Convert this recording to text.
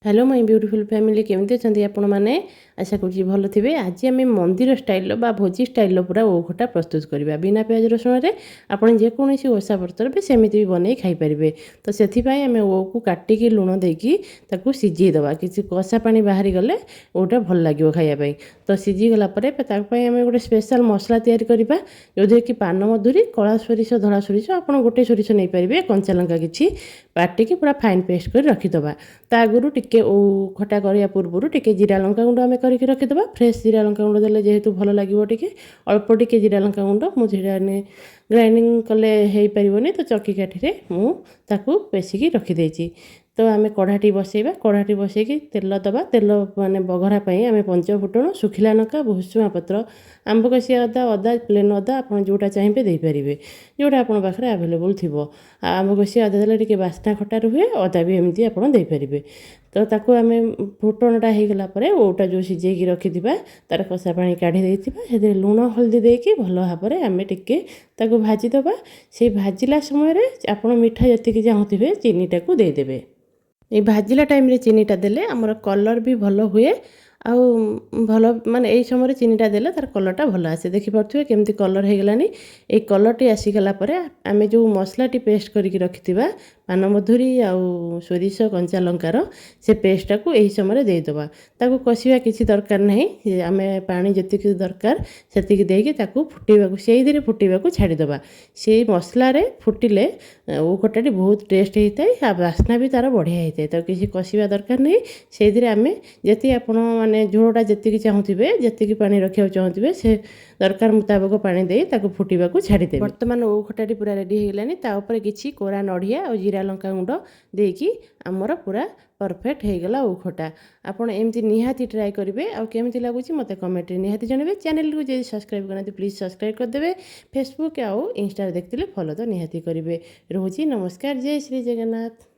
Hello my beautiful family केमती अच्छा आपण मैंने आशा करुँच भल थे। आज आम मंदिर स्टाइल भोजी स्टाइल पूरा ओ खटा प्रस्तुत करवा बिना प्याज रसुण में आपड़ जेकोसी ओषा व्रतर भी सेमती भी बनई खाईपारे। तो से आम ओ को काटिकी लुण देकी सीझेदवा किसी कषा पा बाहरी गले ओटा भल लगे खायापी। तो सीझीगला आम गोटे स्पेशल मसला तैयारी करवा जो कि पान मधुरी कला सोरिष धला सोरिष आप गोटे सोरिष नहीं पारे कंचा लंका किसी बाटिकी पूरा फाइन पेस्ट कर रखीदबा। ता आगुरी टिके ओ खटा करिया पूर्व टिके जीरा लंका गुंड आम करके रखीदबा। फ्रेश जीरा लंका गुंड देले जेहेतु भल लगे टिके अल्प टिके जीरा लंका गुंड मुझे ग्राइंडिंग कले हो पारनी तो चक्की काठी मुझे पेसिकी रखीदे। तो आम कढ़ाटी बसैबा कढ़ाटी बसैकी तेल दबा तेल माने बघरा आम पंच फुटण सुखिला लंका भुसुआ पत्र आंब कषिया अदा अदा प्लेन अदा आप जोटा चाहिए देपारे जोटा आप पाखे आवेलेबल थी। आंब कषिया अदा देले टिके बास्ना खटा रुहे अदा भी एमती आप देपारे। तो ताकू आम फुटणटा होगला ओटा जो सीझे रखिथिबा तार कषा पानी काढ़ी देथिबा लुण हल्दी देकी भल भाव में आम टिके ताकू भाजीदबा। से भाजिला समय आप मिठा जी चाहूे चीनीटा को देदेवे। ये भाजिला टाइम रे चीनीटा देले आमर कलर भी भल हुए आउ भल माने यही समय चीनीटा देले तार कलरटा भल आसे। देखिपे केमती कलर हो गलानी। ये कलरटी आसीगला आम जो मसलाटी पेस्ट करके रखिथिबा पान मधुरी आउ सोरिष कंचा लंकार से पेस्टा को यही समय देदेबा। ताकू कषिया किसी दरकार नहीं आम पानी जी दरकार से देकी फुटेबा से फुटेबा छाड़ीदबा। से मसलार फुटिले ओ खटाटी बहुत टेस्ट होता है बास्ना भी तार बढ़िया होता है। तो किसी कषिया दरकार नहीं से आम जी आप माने झोलटा जी चाहूे जी पानी रखा चाहूे से दरकार मुताबक पानी दे फुटा छाड़ीदे। बर्तमान ओ खटाटी पूरा रेडी हो गलानी। ताऊपर किसी कोरा नड़िया और जीरा लंका गुंड देकी आमर पूरा परफेक्ट हो गला ओ खटा। आपड़ एमती निहाती ट्राए करेंगे आउ केमती लगुच मत कमेंट निहाती जनइबे। चैनल को जो सब्सक्राइब करना प्लीज सब्सक्राइब करदे। फेसबुक आउ इंस्टा देखते फॉलो तो निहाती करेंगे। रोजी नमस्कार। जय श्री जगन्नाथ।